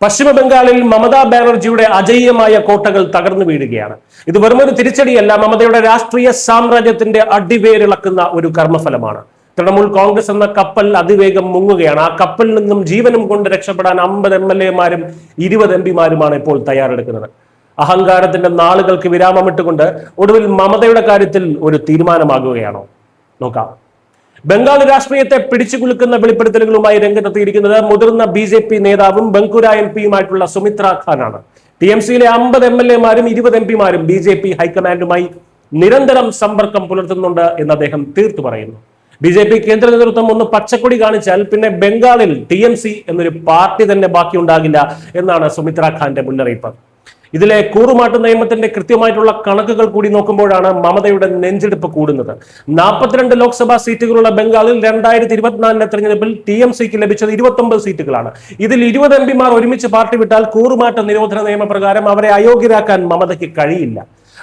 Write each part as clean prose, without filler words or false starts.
പശ്ചിമ ബംഗാളിൽ മമതാ ബാനർജിയുടെ അജയ്യമായ കോട്ടകൾ തകർന്നു വീഴുകയാണ്. ഇത് വെറുമൊരു തിരിച്ചടിയല്ല, മമതയുടെ രാഷ്ട്രീയ സാമ്രാജ്യത്തിന്റെ അടിവേരിളക്കുന്ന ഒരു കർമ്മഫലമാണ്. തൃണമൂൽ കോൺഗ്രസ് എന്ന കപ്പൽ അതിവേഗം മുങ്ങുകയാണ്. ആ കപ്പലിൽ നിന്നും ജീവനും കൊണ്ട് രക്ഷപ്പെടാൻ 50 MLA-മാരും 20 MP-മാരുമാണ് ഇപ്പോൾ തയ്യാറെടുക്കുന്നത്. അഹങ്കാരത്തിന്റെ നാളുകൾക്ക് വിരാമമിട്ടുകൊണ്ട് ഒടുവിൽ മമതയുടെ കാര്യത്തിൽ ഒരു തീരുമാനമാകുകയാണോ? നോക്കാം. ബംഗാൾ രാഷ്ട്രീയത്തെ പിടിച്ചുകുലുക്കുന്ന വെളിപ്പെടുത്തലുകളുമായി രംഗത്തെത്തിയിരിക്കുന്നത് മുതിർന്ന BJP നേതാവും ബങ്കുര MP-യുമായിട്ടുള്ള സുമിത്ര ഖാനാണ്. TMC-യിലെ 50 MLA-മാരും 20 MP-മാരും BJP ഹൈക്കമാൻഡുമായി നിരന്തരം സമ്പർക്കം പുലർത്തുന്നുണ്ട് എന്ന് അദ്ദേഹം തീർത്തു പറയുന്നു. BJP കേന്ദ്ര നേതൃത്വം ഒന്ന് പച്ചക്കൊടി കാണിച്ചാൽ പിന്നെ ബംഗാളിൽ TMC എന്നൊരു പാർട്ടി തന്നെ ബാക്കിയുണ്ടാകില്ല എന്നാണ് സുമിത്ര ഖാന്റെ മുന്നറിയിപ്പ്. ഇതിലെ കൂറുമാട്ട് നിയമത്തിന്റെ കൃത്യമായിട്ടുള്ള കണക്കുകൾ കൂടി നോക്കുമ്പോഴാണ് മമതയുടെ നെഞ്ചെടുപ്പ് കൂടുന്നത്. 42 ലോക്സഭാ സീറ്റുകളുള്ള ബംഗാളിൽ 2024 തെരഞ്ഞെടുപ്പിൽ TMC-ക്ക് ലഭിച്ചത് 29 സീറ്റുകളാണ്. ഇതിൽ 20 MP-മാർ ഒരുമിച്ച് പാർട്ടി വിട്ടാൽ കൂറുമാട്ട നിരോധന നിയമപ്രകാരം അവരെ അയോഗ്യരാക്കാൻ മമതയ്ക്ക് കഴിയില്ല.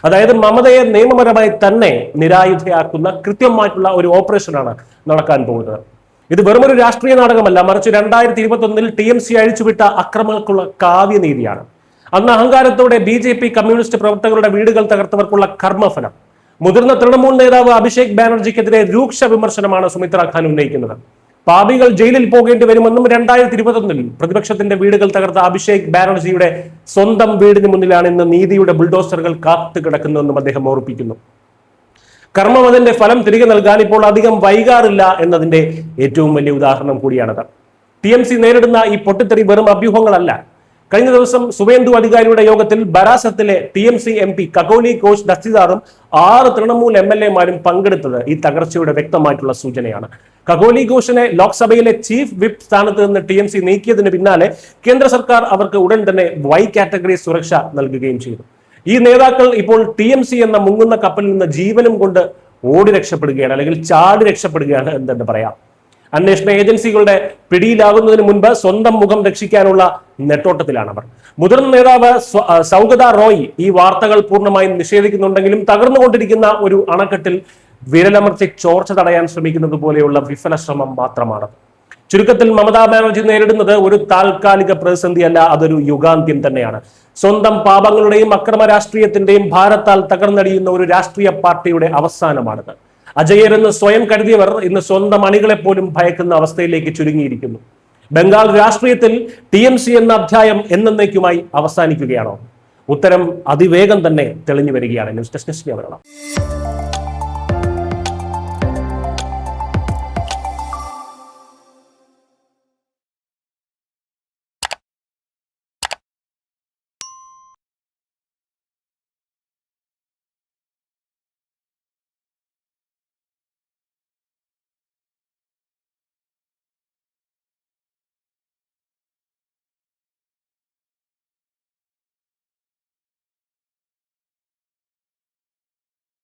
അതായത് മമതയെ നിയമപരമായി തന്നെ നിരായുധയാക്കുന്ന കൃത്യമായിട്ടുള്ള ഒരു ഓപ്പറേഷനാണ് നടക്കാൻ പോകുന്നത്. ഇത് വെറുമൊരു രാഷ്ട്രീയ നാടകമല്ല, മറിച്ച് 2021 TMC അഴിച്ചുവിട്ട അക്രമങ്ങൾക്കുള്ള കാവ്യനീതിയാണ്. അന്ന് അഹങ്കാരത്തോടെ BJP കമ്മ്യൂണിസ്റ്റ് പ്രവർത്തകരുടെ വീടുകൾ തകർത്തവർക്കുള്ള കർമ്മഫലം. മുതിർന്ന തൃണമൂൽ നേതാവ് അഭിഷേക് ബാനർജിക്കെതിരെ രൂക്ഷ വിമർശനമാണ് സുമിത്ര ഖാൻ ഉന്നയിക്കുന്നത്. പാപികൾ ജയിലിൽ പോകേണ്ടി വരുമെന്നും 2021 പ്രതിപക്ഷത്തിന്റെ വീടുകൾ തകർത്ത അഭിഷേക് ബാനർജിയുടെ സ്വന്തം വീടിന് മുന്നിലാണ് ഇന്ന് നീതിയുടെ ബുൾഡോസറുകൾ കാത്തു കിടക്കുന്നതെന്നും അദ്ദേഹം ഓർപ്പിക്കുന്നു. കർമ്മം അതിന്റെ ഫലം തിരികെ നൽകാൻ ഇപ്പോൾ അധികം വൈകാറില്ല എന്നതിന്റെ ഏറ്റവും വലിയ ഉദാഹരണം കൂടിയാണത്. TMC നേരിടുന്ന ഈ പൊട്ടിത്തെറി വെറും അഭ്യൂഹങ്ങളല്ല. കഴിഞ്ഞ ദിവസം സുവേന്ദു അധികാരിയുടെ യോഗത്തിൽ ബരാസത്തിലെ TMC MP കകോലി ഘോഷ് ദസ്തിദാറും 6 തൃണമൂൽ MLA-മാരും പങ്കെടുത്തത് ഈ തകർച്ചയുടെ വ്യക്തമായിട്ടുള്ള സൂചനയാണ്. കകോലി ഘോഷിനെ ലോക്സഭയിലെ ചീഫ് വിപ്പ് സ്ഥാനത്ത് നിന്ന് TMC നീക്കിയതിന് പിന്നാലെ കേന്ദ്ര സർക്കാർ അവർക്ക് ഉടൻ തന്നെ Y കാറ്റഗറി സുരക്ഷ നൽകുകയും ചെയ്തു. ഈ നേതാക്കൾ ഇപ്പോൾ TMC എന്ന മുങ്ങുന്ന കപ്പലിൽ നിന്ന് ജീവനും കൊണ്ട് ഓടി രക്ഷപ്പെടുകയാണ്, അല്ലെങ്കിൽ ചാടി രക്ഷപ്പെടുകയാണ് എന്ന് തന്നെ പറയാം. അന്വേഷണ ഏജൻസികളുടെ പിടിയിലാകുന്നതിന് മുൻപ് സ്വന്തം മുഖം രക്ഷിക്കാനുള്ള നെട്ടോട്ടത്തിലാണ് അവർ. മുതിർന്ന നേതാവ് സൗഗത റോയ് ഈ വാർത്തകൾ പൂർണ്ണമായും നിഷേധിക്കുന്നുണ്ടെങ്കിലും തകർന്നുകൊണ്ടിരിക്കുന്ന ഒരു അണക്കെട്ടിൽ വിരലമർത്തി ചോർച്ച തടയാൻ ശ്രമിക്കുന്നത് പോലെയുള്ള വിഫല ശ്രമം മാത്രമാണ്. ചുരുക്കത്തിൽ മമതാ ബാനർജി നേരിടുന്നത് ഒരു താൽക്കാലിക പ്രതിസന്ധിയല്ല, അതൊരു യുഗാന്ത്യം തന്നെയാണ്. സ്വന്തം പാപങ്ങളുടെയും അക്രമ രാഷ്ട്രീയത്തിന്റെയും ഭാരത്താൽ തകർന്നടിയുന്ന ഒരു രാഷ്ട്രീയ പാർട്ടിയുടെ അവസാനമാണിത്. അജയരെന്ന് സ്വയം കരുതിയവർ ഇന്ന് സ്വന്തം അണികളെ പോലും ഭയക്കുന്ന അവസ്ഥയിലേക്ക് ചുരുങ്ങിയിരിക്കുന്നു. ബംഗാൾ രാഷ്ട്രീയത്തിൽ TMC എന്ന അധ്യായം എന്നേക്കുമായി അവസാനിക്കുകയാണോ? ഉത്തരം അതിവേഗം തന്നെ തെളിഞ്ഞു വരികയാണ്. News desk.